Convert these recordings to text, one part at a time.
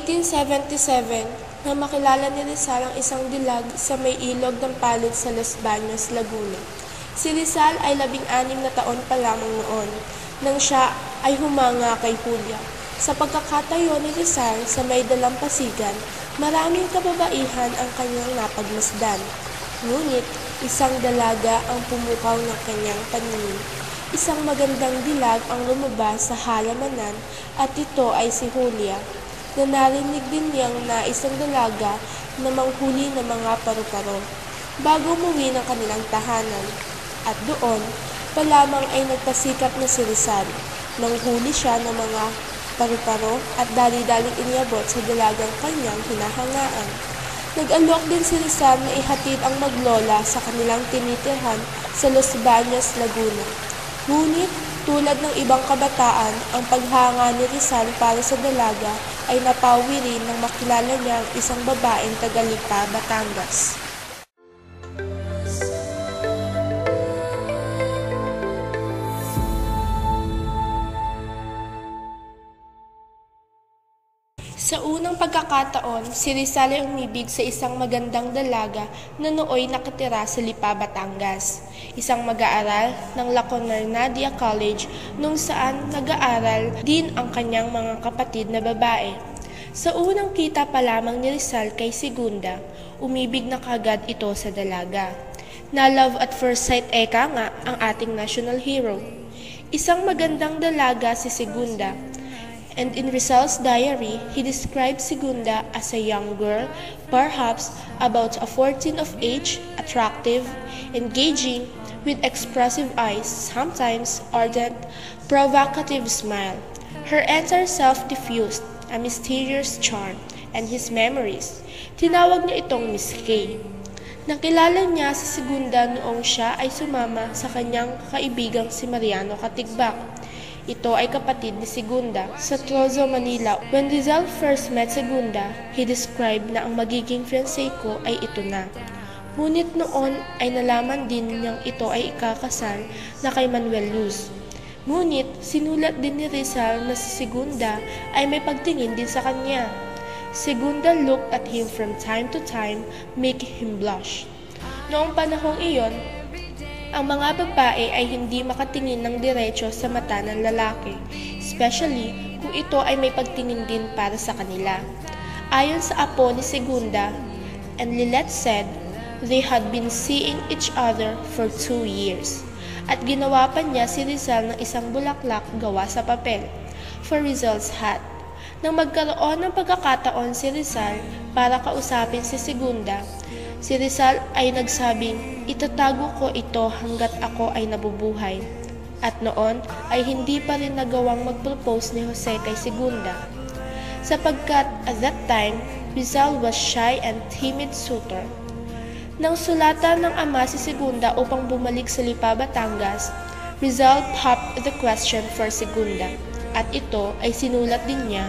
1877, na makilala ni Rizal ang isang dilag sa may ilog ng Palid sa Los Baños, Laguna. Si Rizal ay 16 na taon pa lamang noon, nang siya ay humanga kay Julia. Sa pagkakatayo ni Rizal sa may dalampasigan, maraming kababaihan ang kanyang napagmasdan. Ngunit, isang dalaga ang pumukaw ng kanyang paningin. Isang magandang dilag ang lumabas sa halamanan at ito ay si Julia, na narinig din niyang na isang dalaga na manghuli ng mga paru-paro bago umuwi ng kanilang tahanan. At doon pa lamang ay nagpasikap na si Rizal. Nanghuli siya ng mga paru-paro at dali-daling iniabot sa dalagang kanyang hinahangaan. Nag-alok din si Rizal na ihatid ang maglola sa kanilang tinitirhan sa Los Baños, Laguna. Ngunit, tulad ng ibang kabataan, ang paghanga ni Rizal para sa dalaga ay napawi rin nang makilala niya ang isang babaeng taga-Lipa, Batangas. Sa unang pagkakataon, si Rizal ay umibig sa isang magandang dalaga na nooy nakatira sa Lipa, Batangas. Isang mag-aaral ng La Concordia College nung saan nag-aaral din ang kanyang mga kapatid na babae. Sa unang kita pa lamang ni Rizal kay Segunda, umibig na kagad ito sa dalaga. Na love at first sight eka nga ang ating national hero. Isang magandang dalaga si Segunda. And in Rizal's diary, he described Segunda as a young girl, perhaps about 14 of age, attractive, engaging, with expressive eyes, sometimes ardent, provocative smile. Her entire self diffused a mysterious charm, and his memories. Tinawag niya itong Miss K. Nakilala niya si Segunda noong siya ay sumama sa kanyang kaibigang si Mariano Katigbak. Ito ay kapatid ni Segunda sa Trozo, Manila. When Rizal first met Segunda, he described na ang magiging fiancé ko ay ito na. Ngunit noon ay nalaman din niyang ito ay ikakasal na kay Manuel Luz. Ngunit sinulat din ni Rizal na si Segunda ay may pagtingin din sa kanya. Segunda looked at him from time to time, making him blush. Noong panahong iyon, ang mga babae ay hindi makatingin ng diretso sa mata ng lalaki, especially kung ito ay may pagtingin din para sa kanila. Ayon sa apo ni Segunda, and Lilette said, they had been seeing each other for 2 years. At ginawa pa niya si Rizal ng isang bulaklak gawa sa papel, for Rizal's hat. Nang magkaroon ng pagkakataon si Rizal para kausapin si Segunda, si Rizal ay nagsabing, itatago ko ito hanggat ako ay nabubuhay. At noon ay hindi pa rin nagawang mag-propose ni Jose kay Segunda. Sapagkat at that time, Rizal was shy and timid suitor. Nang sulatan ng ama si Segunda upang bumalik sa Lipa, Batangas, Rizal popped the question for Segunda. At ito ay sinulat din niya.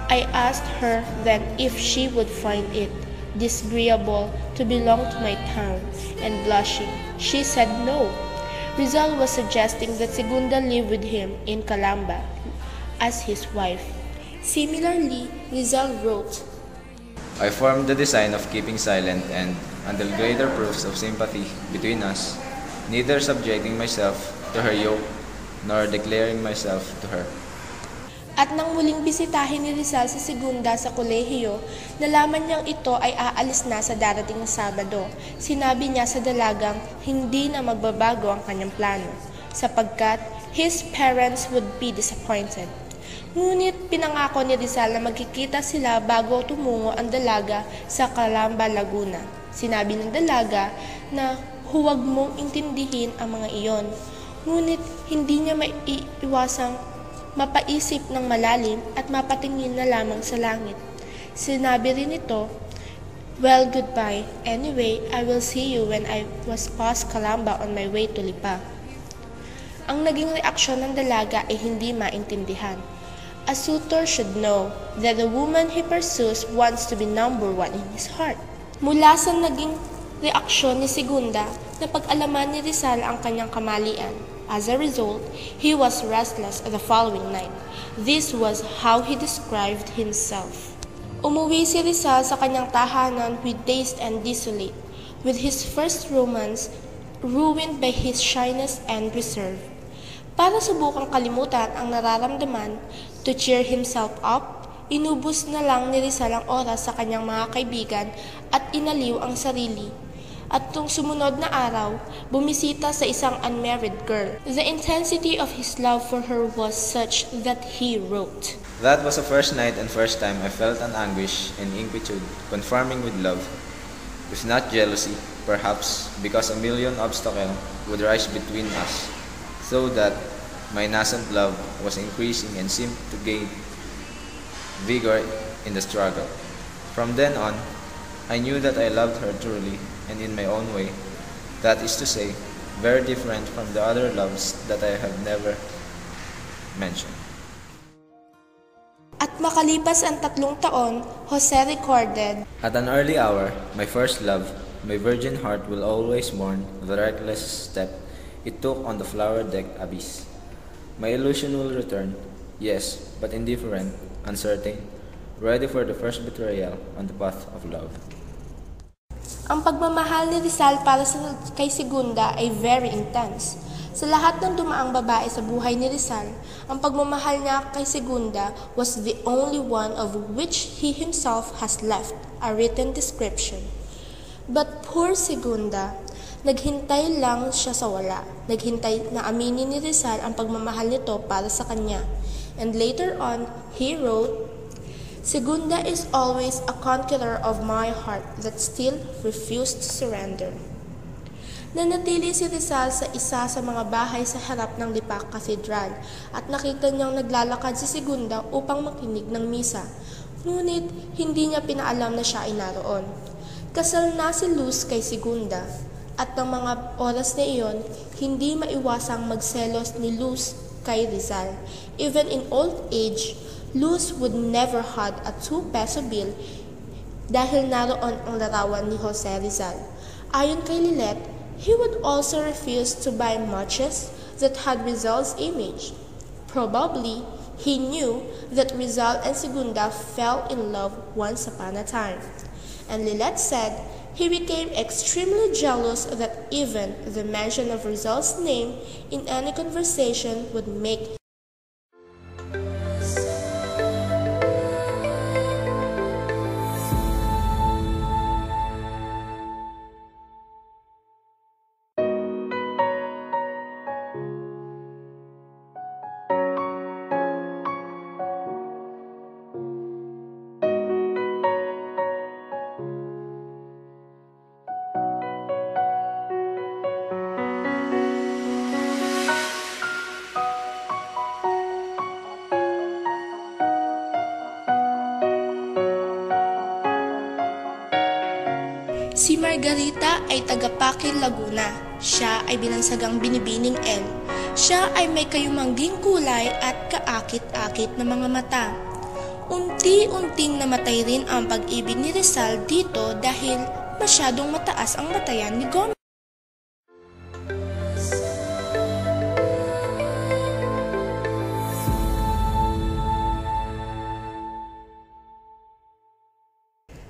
I asked her then if she would find it disagreeable to belong to my town, and blushing, she said no. Rizal was suggesting that Segunda live with him in Calamba as his wife. Similarly, Rizal wrote, I formed the design of keeping silent and, until greater proofs of sympathy between us, neither subjecting myself to her yoke nor declaring myself to her. At nang muling bisitahin ni Rizal si Segunda sa kolehiyo, nalaman niyang ito ay aalis na sa darating na Sabado. Sinabi niya sa dalagang hindi na magbabago ang kanyang plano, sapagkat his parents would be disappointed. Ngunit pinangako ni Rizal na magkikita sila bago tumungo ang dalaga sa Calamba, Laguna. Sinabi ng dalaga na huwag mong intindihin ang mga iyon. Ngunit hindi niya maiiwasang mapaisip ng malalim at mapatingin na lamang sa langit. Sinabi rin ito, well, goodbye. Anyway, I will see you when I was past Calamba on my way to Lipa. Ang naging reaksyon ng dalaga ay hindi maintindihan. A suitor should know that the woman he pursues wants to be number 1 in his heart. Mula sa naging reaksyon ni Segunda, napag-alaman ni Rizal ang kanyang kamalian. As a result, he was restless the following night. This was how he described himself. Umuwi si Rizal sa kanyang tahanan with dazed and desolate, with his first romance ruined by his shyness and reserve. Para subukang kalimutan ang nararamdaman, to cheer himself up, inubos na lang ni Rizal ang oras sa kanyang mga kaibigan at inaliw ang sarili. At nung sumunod na araw, bumisita sa isang unmarried girl. The intensity of his love for her was such that he wrote, That was the first night and first time I felt an anguish and inquietude conforming with love. If not jealousy, perhaps because a million obstacles would rise between us, so that my nascent love was increasing and seemed to gain vigor in the struggle. From then on, I knew that I loved her truly and in my own way, that is to say, very different from the other loves that I have never mentioned. At makalipas ang 3 taon, Jose recorded, At an early hour, my first love, my virgin heart will always mourn the reckless step it took on the flower-decked abyss. My illusion will return, yes, but indifferent, uncertain, ready for the first betrayal on the path of love. ang pagmamahal ni Rizal para kay Segunda ay very intense. Sa lahat ng dumaang babae sa buhay ni Rizal, ang pagmamahal niya kay Segunda was the only one of which he himself has left a written description. But poor Segunda, naghintay lang siya sa wala. Naghintay na aminin ni Rizal ang pagmamahal nito para sa kanya. And later on, he wrote, Segunda is always a conqueror of my heart that still refused to surrender. Nanatili si Rizal sa isa sa mga bahay sa harap ng Lipa Cathedral at nakita niyang naglalakad si Segunda upang makinig ng misa. Ngunit hindi niya pinaalam na siya ay naroon. Kasal na si Luz kay Segunda at ng mga oras na iyon, hindi maiwasang magselos ni Luz kay Rizal. Even in old age, Luz would never had a 2-peso bill dahil naroon ang larawan ni Jose Rizal. Ayon kay Lilet, he would also refuse to buy watches that had Rizal's image. Probably, he knew that Rizal and Segunda fell in love once upon a time. And Lilet said he became extremely jealous that even the mention of Rizal's name in any conversation would make Si Margarita ay taga-Pakil, Laguna. Siya ay binansagang Binibining L. Siya ay may kayumangging kulay at kaakit-akit na mga mata. Unti-unting namatay rin ang pag-ibig ni Rizal dito dahil masyadong mataas ang batayan ni Gomez.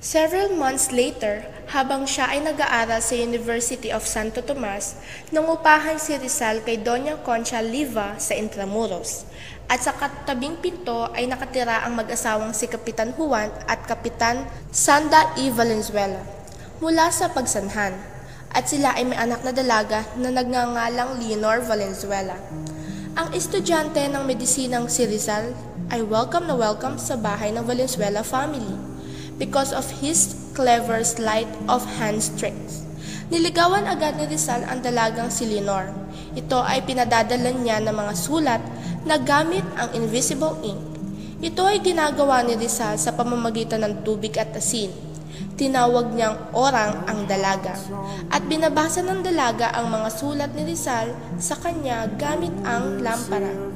Several months later, habang siya ay nag-aaral sa University of Santo Tomas, nangupahan si Rizal kay Doña Concha Liva sa Intramuros. At sa katabing pinto ay nakatira ang mag-asawang si Kapitan Juan at Kapitan Sanda E. Valenzuela mula sa pagsanhan. At sila ay may anak na dalaga na nagngangalang Leonor Valenzuela. Ang estudyante ng medisinang si Rizal ay welcome na welcome sa bahay ng Valenzuela family because of his clever sleight of hand tricks. Niligawan agad ni Rizal ang dalagang si Leonor. Ito ay pinadadalan niya ng mga sulat na gamit ang invisible ink. Ito ay ginagawa ni Rizal sa pamamagitan ng tubig at asin. Tinawag niyang orang ang dalaga. At binabasa ng dalaga ang mga sulat ni Rizal sa kanya gamit ang lampara.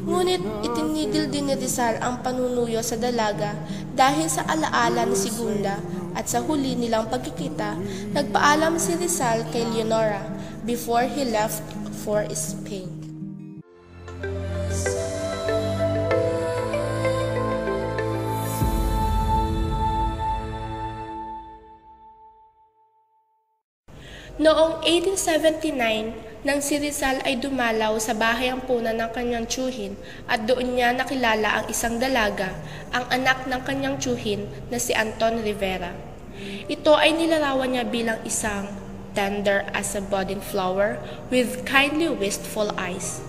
Ngunit itinigil din ni Rizal ang panunuyo sa dalaga dahil sa alaala ni Segunda at sa huli nilang pagkikita, nagpaalam si Rizal kay Leonora before he left for Spain. Noong 1879, nang si Rizal ay dumalaw sa bahay ampunan ng kanyang tiyuhin at doon niya nakilala ang isang dalaga, ang anak ng kanyang tiyuhin na si Anton Rivera. Ito ay nilarawan niya bilang isang tender as a budding flower with kindly wistful eyes.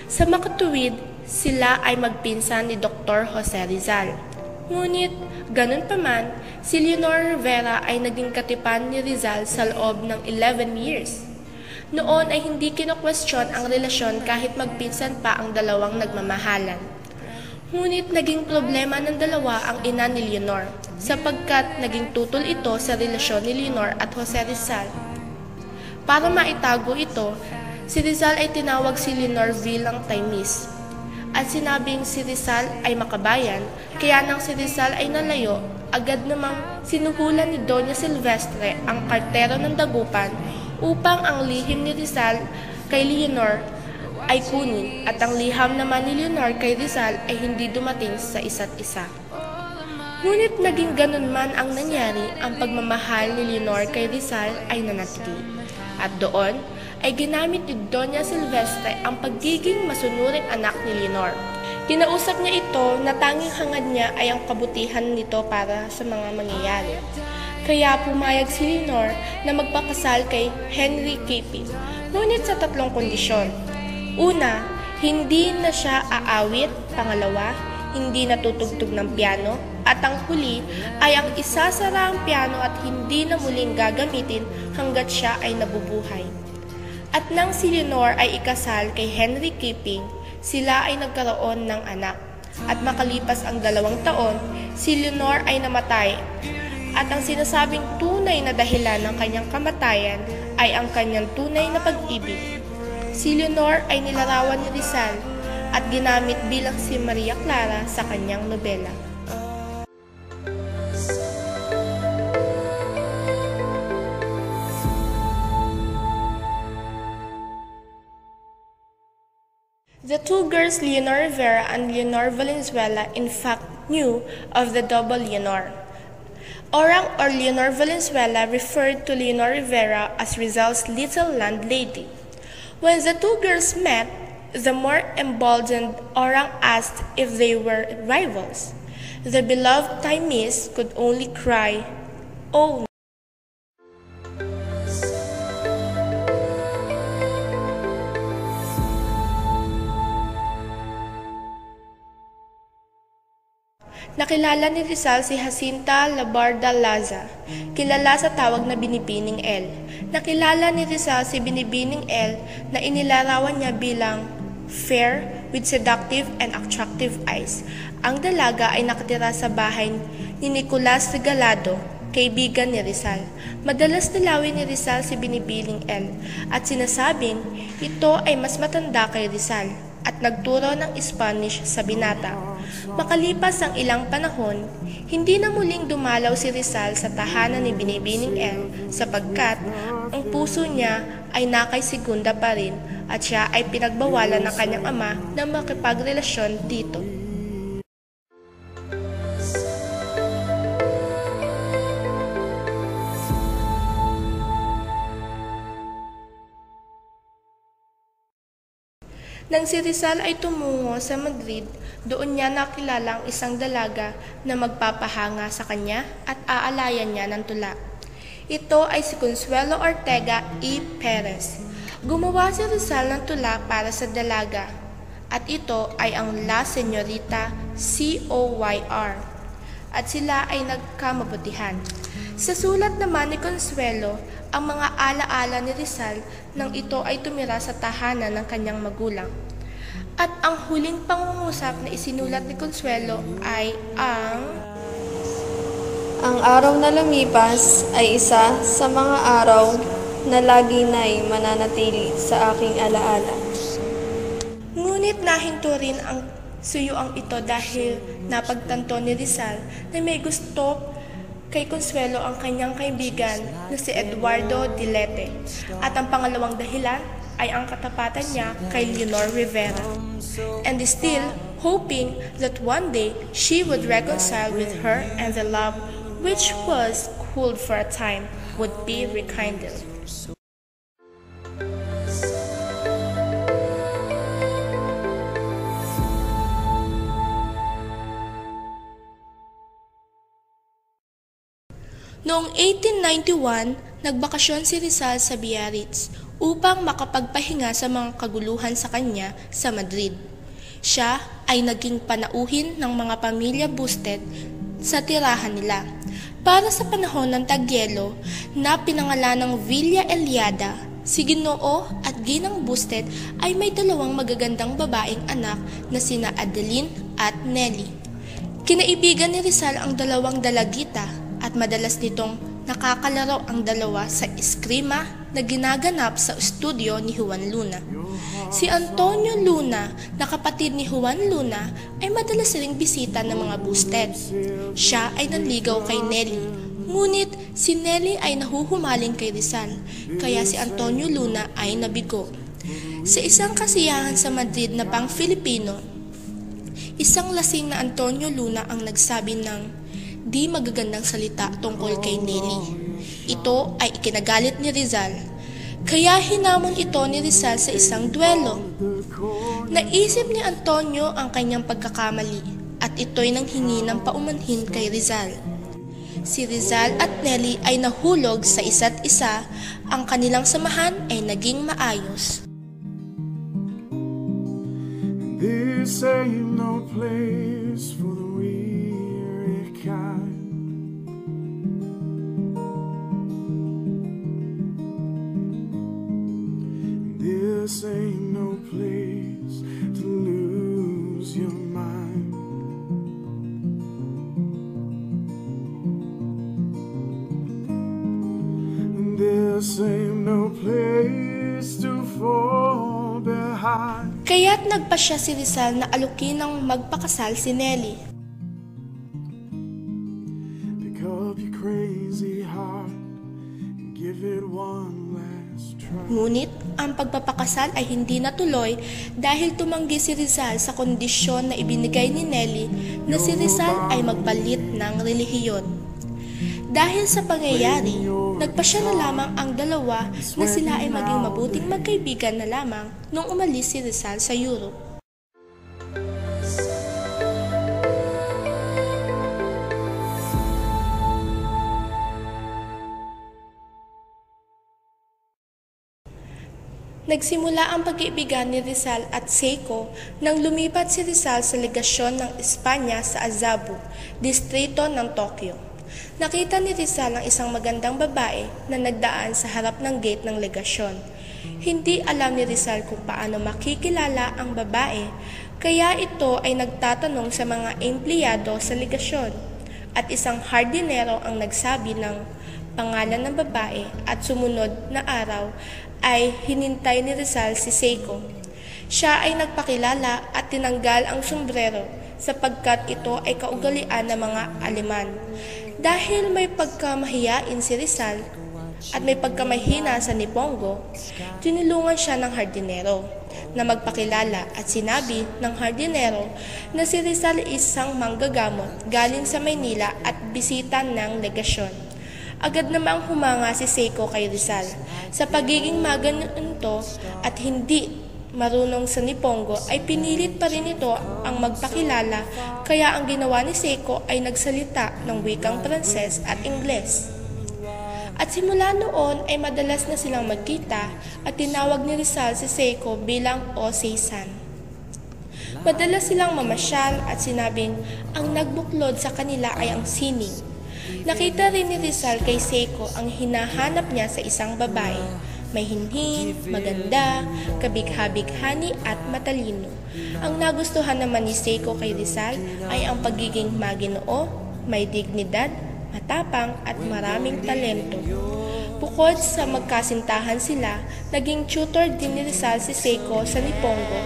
Sa makatuwid, sila ay magpinsan ni Dr. Jose Rizal. Ngunit, ganun pa man, si Leonor Rivera ay naging katipan ni Rizal sa loob ng 11 years. Noon ay hindi kino-question ang relasyon kahit magpinsan pa ang dalawang nagmamahalan. Ngunit naging problema ng dalawa ang ina ni Leonor, sapagkat naging tutol ito sa relasyon ni Leonor at Jose Rizal. Para maitago ito, si Rizal ay tinawag si Leonor bilang Taymis. At sinabing si Rizal ay makabayan, kaya nang si Rizal ay nalayo, agad namang sinuhulan ni Doña Silvestre ang kartero ng dagupan upang ang lihim ni Rizal kay Leonor ay kunin at ang liham naman ni Leonor kay Rizal ay hindi dumating sa isa't isa. Ngunit naging ganun man ang nangyari, ang pagmamahal ni Leonor kay Rizal ay nanatili. At doon, ay ginamit ni Doña Silvestre ang pagiging masunuring anak ni Leonor. Kinausap niya ito na tanging hangad niya ay ang kabutihan nito para sa mga mangyayari. Kaya pumayag si Leonor na magpakasal kay Henry Caping, ngunit sa 3 kondisyon. Una, hindi na siya aawit. Pangalawa, hindi natutugtog ng piano. At ang huli ay ang isasara ang piano at hindi na muling gagamitin hanggat siya ay nabubuhay. At nang si Leonor ay ikasal kay Henry Caping, sila ay nagkaroon ng anak. At makalipas ang 2 taon, si Leonor ay namatay. At ang sinasabing tunay na dahilan ng kanyang kamatayan ay ang kanyang tunay na pag-ibig. Si Leonor ay nilarawan ni Rizal at ginamit bilang si Maria Clara sa kanyang nobela. The two girls, Leonor Rivera and Leonor Valenzuela, in fact knew of the double Leonor. Orang or Leonor Valenzuela referred to Leonor Rivera as Rizal's little landlady. When the two girls met, the more emboldened Orang asked if they were rivals. The beloved Taymis could only cry, "Oh!" Nakilala ni Rizal si Jacinta Labarda Laza, kilala sa tawag na Binibining L. Nakilala ni Rizal si Binibining L na inilarawan niya bilang fair with seductive and attractive eyes. Ang dalaga ay nakatira sa bahay ni Nicolas Regalado, kaibigan ni Rizal. Madalas nilawin ni Rizal si Binibining L at sinasabing ito ay mas matanda kay Rizal at nagturo ng Spanish sa binata. Makalipas ang ilang panahon, hindi na muling dumalaw si Rizal sa tahanan ni Binibining L sapagkat ang puso niya ay nakay Segunda pa rin at siya ay pinagbawalan ng kanyang ama na makipagrelasyon dito. Nang si Rizal ay tumungo sa Madrid, doon niya nakilala ang isang dalaga na magpapahanga sa kanya at aalayan niya ng tula. Ito ay si Consuelo Ortega y Perez. Gumawa si Rizal ng tula para sa dalaga at ito ay ang La Señorita Coyr at sila ay nagkamabutihan. Sa sulat naman ni Consuelo, ang mga alaala ni Rizal nang ito ay tumira sa tahanan ng kanyang magulang. At ang huling pangungusap na isinulat ni Consuelo ay ang araw na lumipas ay isa sa mga araw na lagi na'y mananatili sa aking alaala. Ngunit nahinto rin ang suyuang ito dahil napagtanto ni Rizal na may gusto kay Consuelo ang kanyang kaibigan na si Eduardo Dilete at ang pangalawang dahilan ay ang katapatan niya kay Leonor Rivera, and still hoping that one day she would reconcile with her and the love which was cooled for a time would be rekindled. Noong 1891, nagbakasyon si Rizal sa Biarritz upang makapagpahinga sa mga kaguluhan sa kanya sa Madrid. Siya ay naging panauhin ng mga pamilya Busted sa tirahan nila. Para sa panahon ng tagyelo na pinangalan ng Villa Eliada, si Ginoo at Ginang Busted ay may dalawang magagandang babaeng anak na sina Adeline at Nelly. Kinaibigan ni Rizal ang dalawang dalagita at madalas nitong nakakalaro ang dalawa sa eskrima na ginaganap sa estudyo ni Juan Luna. Si Antonio Luna, na kapatid ni Juan Luna, ay madalas ring bisita ng mga Busted. Siya ay nanligaw kay Nelly, ngunit si Nelly ay nahuhumaling kay Rizal, kaya si Antonio Luna ay nabigo. Sa isang kasiyahan sa Madrid na pang-Filipino, isang lasing na Antonio Luna ang nagsabi ng di magagandang salita tungkol kay Nelly. Ito ay ikinagalit ni Rizal, kaya hinamon ito ni Rizal sa isang duelo. Naisip ni Antonio ang kanyang pagkakamali at ito'y nanghingi ng paumanhin kay Rizal. Si Rizal at Nelly ay nahulog sa isa't isa, ang kanilang samahan ay naging maayos. This ain't no place for the weary kind. This ain't no place to lose your mind. This ain't no place to fall behind. Kaya't nagpasya si Rizal na alukin ng magpakasal si Nelly. Pick up your crazy heart and give it one last try. Ngunit ang pagpapakasal ay hindi natuloy dahil tumanggi si Rizal sa kondisyon na ibinigay ni Nelly na si Rizal ay magpalit ng relihiyon. Dahil sa pangyayari, nagpasya na lamang ang dalawa na sila ay maging mabuting magkaibigan na lamang nung umalis si Rizal sa Europe. Nagsimula ang pag-iibigan ni Rizal at Seiko nang lumipat si Rizal sa legasyon ng Espanya sa Azabu, distrito ng Tokyo. Nakita ni Rizal ang isang magandang babae na nagdaan sa harap ng gate ng legasyon. Hindi alam ni Rizal kung paano makikilala ang babae, kaya ito ay nagtatanong sa mga empleyado sa legasyon. At isang hardinero ang nagsabi ng pangalan ng babae at sumunod na araw ay hinintay ni Rizal si Seiko. Siya ay nagpakilala at tinanggal ang sombrero sapagkat ito ay kaugalian ng mga Aleman. Dahil may pagkamahiyain si Rizal at may pagkamahina sa Nipongo, tinulungan siya ng hardinero na magpakilala at sinabi ng hardinero na si Rizal isang manggagamot galing sa Maynila at bisita ng legasyon. Agad namang humanga si Seiko kay Rizal sa pagiging maganito at hindi marunong sa Nipongo ay pinilit pa rin ito ang magpakilala, kaya ang ginawa ni Seiko ay nagsalita ng wikang Pranses at Ingles. At simula noon ay madalas na silang magkita at tinawag ni Rizal si Seiko bilang Osei-san. Madalas silang mamasyal at sinabing ang nagbuklod sa kanila ay ang sining. Nakita rin ni Rizal kay Seiko ang hinahanap niya sa isang babae. May hinhin, maganda, kabigha-bighani at matalino. Ang nagustuhan naman ni Seiko kay Rizal ay ang pagiging maginoo, may dignidad, matapang at maraming talento. Bukod sa magkasintahan sila, naging tutor din ni Rizal si Seiko sa Nipongo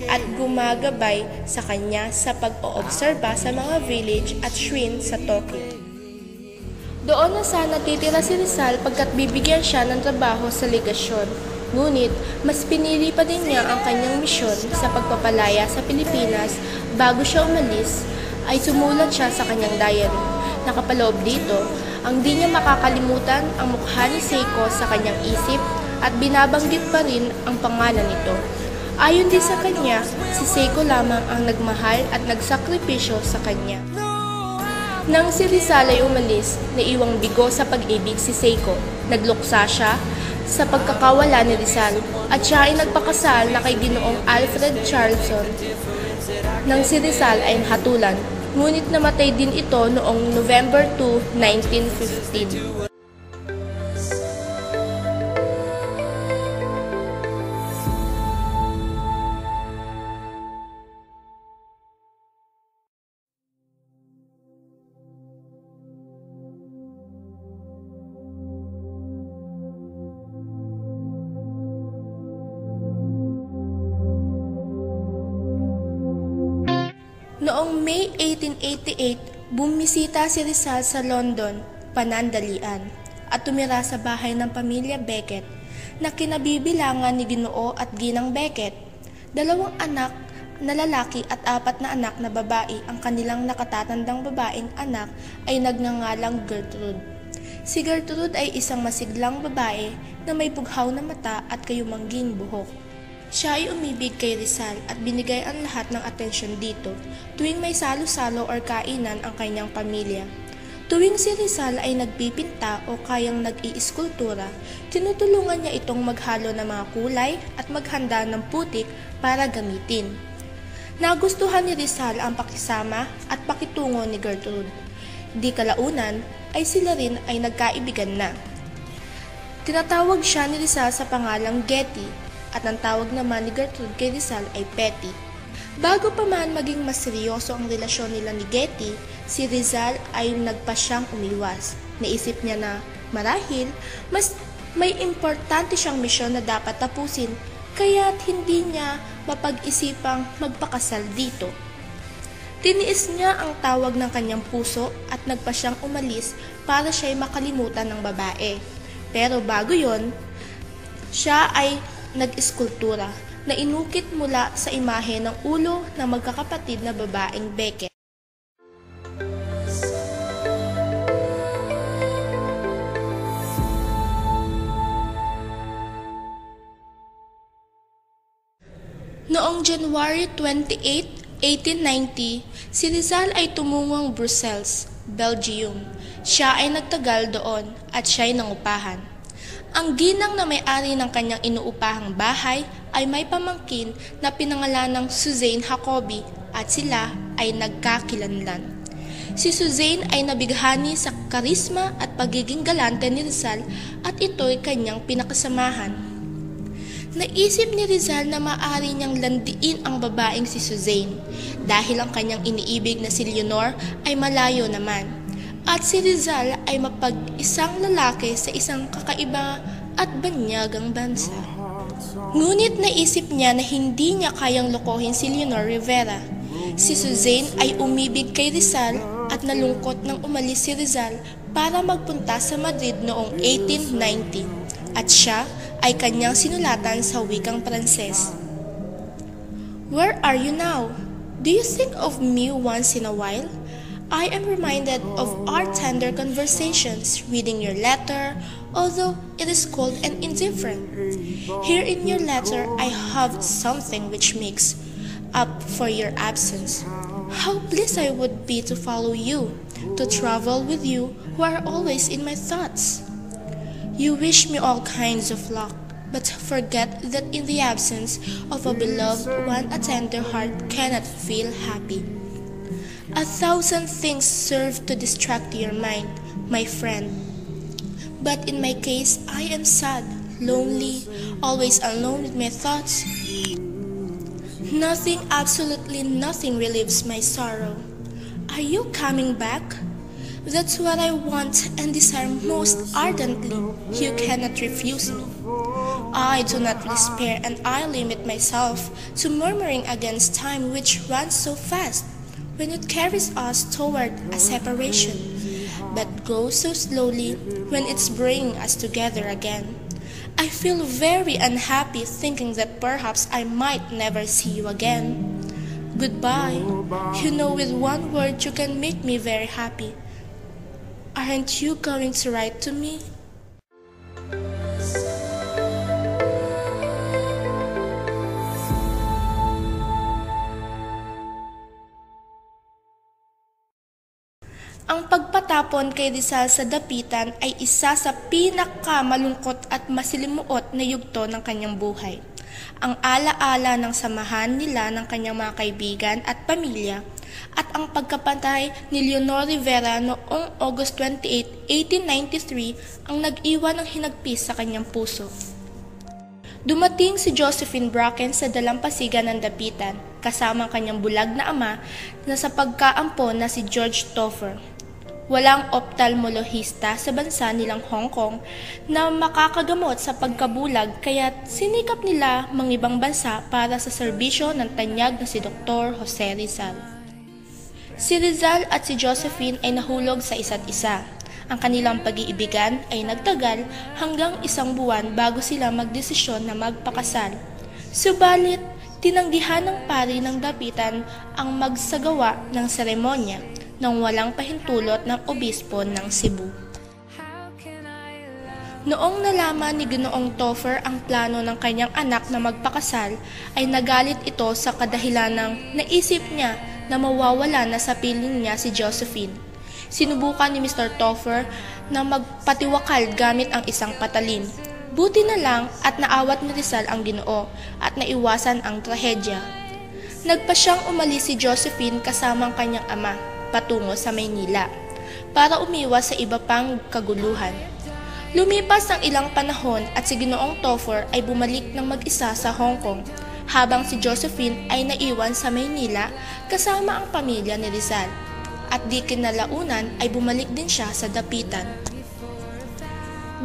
at gumagabay sa kanya sa pag-oobserba sa mga village at shrine sa Tokyo. Doon na sana titira si Rizal pagkat bibigyan siya ng trabaho sa legasyon. Ngunit, mas pinili pa din niya ang kanyang misyon sa pagpapalaya sa Pilipinas. Bago siya umalis, ay sumulat siya sa kanyang diary. Nakapaloob dito, ang di niya makakalimutan ang mukha ni Seiko sa kanyang isip at binabanggit pa rin ang pangalan nito. Ayon din sa kanya, si Seiko lamang ang nagmahal at nagsakripisyo sa kanya. Nang si Rizal ay umalis, naiwang bigo sa pag-ibig si Seiko. Nagluksa siya sa pagkakawala ni Rizal at siya ay nagpakasal na kay Ginoong Alfred Charlson nang si Rizal ay hatulan. Ngunit namatay din ito noong November 2, 1915. Noong May 1888, bumisita si Rizal sa London, panandalian, at tumira sa bahay ng pamilya Becket na kinabibilangan ni Ginoo at Ginang Becket. 2 anak na lalaki at 4 na anak na babae. Ang kanilang nakatatandang babaeng anak ay nagngangalang Gertrude. Si Gertrude ay isang masiglang babae na may bughaw na mata at kayumangging buhok. Siya ay umibig kay Rizal at binigay ang lahat ng atensyon dito tuwing may salo-salo or kainan ang kanyang pamilya. Tuwing si Rizal ay nagpipinta o kayang nag-iiskultura, tinutulungan niya itong maghalo ng mga kulay at maghanda ng putik para gamitin. Nagustuhan ni Rizal ang pakisama at pakitungo ni Gertrude. Di kalaunan ay sila rin ay nagkaibigan na. Tinatawag siya ni Rizal sa pangalang Getty, at ang tawag naman ni Gertrude kay Rizal ay Petty. Bago pa man maging mas seryoso ang relasyon nila ni Getty, si Rizal ay nagpasyang umiwas. Naisip niya na marahil mas may importante siyang misyon na dapat tapusin, kaya't hindi niya mapag-isipang magpakasal dito. Tiniis niya ang tawag ng kanyang puso at nagpasyang umalis para siya'y makalimutan ng babae. Pero bago yon, siya ay nag-iskultura na inukit mula sa imahe ng ulo ng magkakapatid na babaeng Becket. Noong January 28, 1890, si Rizal ay tumungong Brussels, Belgium. Siya ay nagtagal doon at siya ay nangupahan. Ang ginang na may-ari ng kanyang inuupahang bahay ay may pamangkin na pinangalan ng Suzanne Jacobi at sila ay nagkakilanlan. Si Suzanne ay nabighani sa karisma at pagiging galante ni Rizal at ito'y kanyang pinakasamahan. Naisip ni Rizal na maaari niyang landiin ang babaeng si Suzanne dahil ang kanyang iniibig na si Leonor ay malayo naman. At si Rizal ay mapag-isang lalaki sa isang kakaiba at banyagang bansa. Ngunit naisip niya na hindi niya kayang lokohin si Leonor Rivera. Si Suzanne ay umibig kay Rizal at nalungkot nang umalis si Rizal para magpunta sa Madrid noong 1890 at siya ay kanyang sinulatan sa wikang Pranses. Where are you now? Do you think of me once in a while? I am reminded of our tender conversations, reading your letter, although it is cold and indifferent. Here in your letter, I have something which makes up for your absence. How pleased I would be to follow you, to travel with you, who are always in my thoughts. You wish me all kinds of luck, but forget that in the absence of a beloved one, a tender heart cannot feel happy. 1,000 things serve to distract your mind, my friend. But in my case, I am sad, lonely, always alone with my thoughts. Nothing, absolutely nothing relieves my sorrow. Are you coming back? That's what I want and desire most ardently. You cannot refuse me. I do not despair, and I limit myself to murmuring against time which runs so fast when it carries us toward a separation, but goes so slowly when it's bringing us together again. I feel very unhappy thinking that perhaps I might never see you again. Goodbye. You know, with one word you can make me very happy. Aren't you going to write to me? Ang pagkatapon kay Rizal sa dapitan ay isa sa pinakamalungkot at masilimuot na yugto ng kanyang buhay. Ang alaala ng samahan nila ng kanyang mga kaibigan at pamilya at ang pagkapatay ni Leonor Rivera noong August 28, 1893 ang nag-iwan ng hinagpis sa kanyang puso. Dumating si Josephine Bracken sa dalampasigan ng dapitan kasama ang kanyang bulag na ama na sa pagkaampon na si George Topher. Walang ophthalmologista sa bansa nilang Hong Kong na makakagamot sa pagkabulag kaya sinikap nila mangibang bansa para sa serbisyo ng tanyag na si Dr. Jose Rizal. Si Rizal at si Josephine ay nahulog sa isa't isa. Ang kanilang pag-iibigan ay nagtagal hanggang 1 buwan bago sila magdesisyon na magpakasal. Subalit, tinanggihan ng pari ng dapitan ang magsagawa ng seremonya nang walang pahintulot ng obispo ng Cebu. Noong nalaman ni Ginoong Topher ang plano ng kanyang anak na magpakasal, ay nagalit ito sa kadahilanang naisip niya na mawawala na sa piling niya si Josephine. Sinubukan ni Mr. Topher na magpatiwakal gamit ang isang patalin. Buti na lang at naawat ni Rizal ang Ginoo at naiwasan ang trahedya. Nagpa siyang umalis si Josephine kasama ang kanyang ama patungo sa Maynila para umiwas sa iba pang kaguluhan. Lumipas ang ilang panahon at si Ginoong Topher ay bumalik ng mag-isa sa Hong Kong habang si Josephine ay naiwan sa Maynila kasama ang pamilya ni Rizal at di kinalaunan ay bumalik din siya sa dapitan.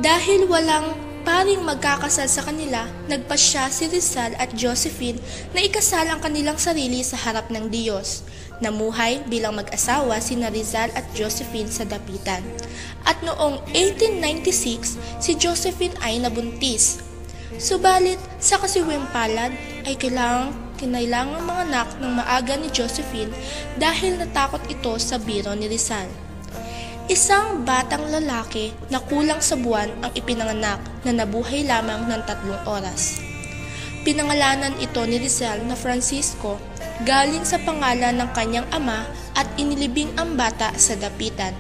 Dahil walang paring magkakasal sa kanila, nagpasya si Rizal at Josephine na ikasal ang kanilang sarili sa harap ng Diyos. Namuhay bilang mag-asawa sina Rizal at Josephine sa dapitan. At noong 1896, si Josephine ay nabuntis. Subalit, sa kasiwing palad ay kinailangang manganak ng maaga ni Josephine dahil natakot ito sa biro ni Rizal. Isang batang lalaki na kulang sa buwan ang ipinanganak na nabuhay lamang ng 3 oras. Pinangalanan ito ni Rizal na Francisco galing sa pangalan ng kanyang ama at inilibing ang bata sa dapitan.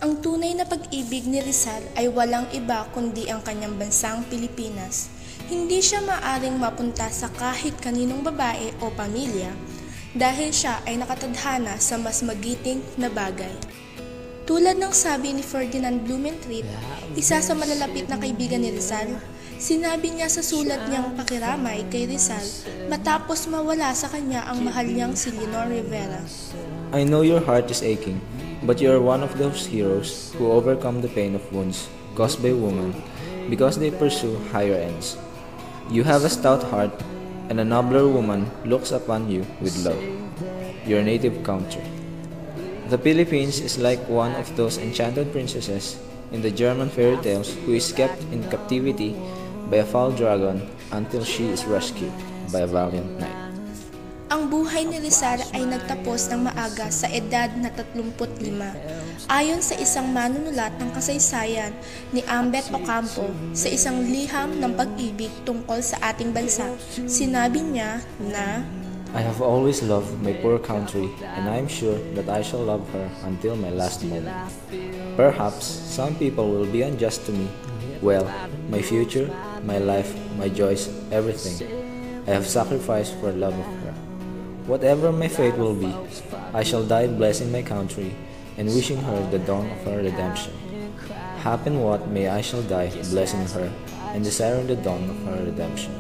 Ang tunay na pag-ibig ni Rizal ay walang iba kundi ang kanyang bansang Pilipinas. Hindi siya maaring mapunta sa kahit kaninong babae o pamilya dahil siya ay nakatadhana sa mas magiting na bagay. Tulad ng sabi ni Ferdinand Blumentritt, isa sa malalapit na kaibigan ni Rizal, sinabi niya sa sulat niyang pakiramay kay Rizal matapos mawala sa kanya ang mahal niyang si Leonor Rivera. I know your heart is aching, but you are one of those heroes who overcome the pain of wounds caused by women because they pursue higher ends. You have a stout heart, and a nobler woman looks upon you with love. Your native country. The Philippines is like one of those enchanted princesses in the German fairy tales who is kept in captivity by a foul dragon until she is rescued by a valiant knight. Ang buhay ni Rizal ay nagtapos ng maaga sa edad na 35. Ayon sa isang manunulat ng kasaysayan ni Ambet Ocampo sa isang liham ng pag-ibig tungkol sa ating bansa, sinabi niya na, I have always loved my poor country, and I am sure that I shall love her until my last moment. Perhaps some people will be unjust to me. Well, my future, my life, my joys, everything, I have sacrificed for love of her. Whatever my fate will be, I shall die blessing my country and wishing her the dawn of her redemption. Happen what may, I shall die blessing her and desiring the dawn of her redemption.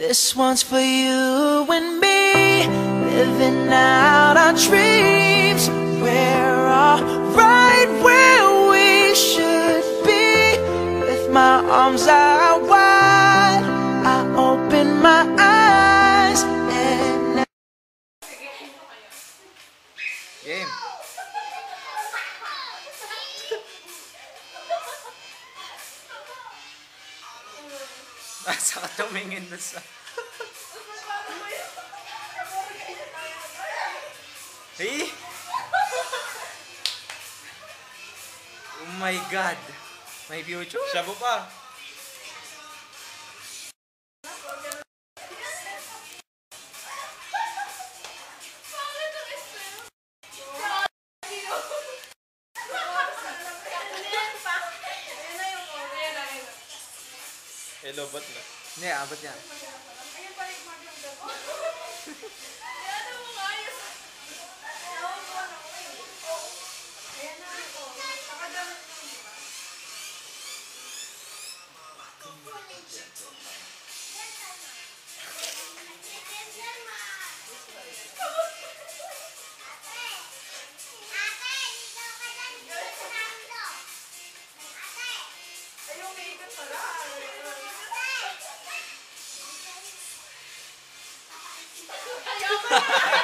This one's for you and me, living out our dreams. We're all right where we should be. With my arms out wide, I open my eyes and Game. Nasa ka tumingin na sa... Hey! Oh my God! May future? Shabu pa! Hello, ba't na? hindi, abot yan. Ayoko na!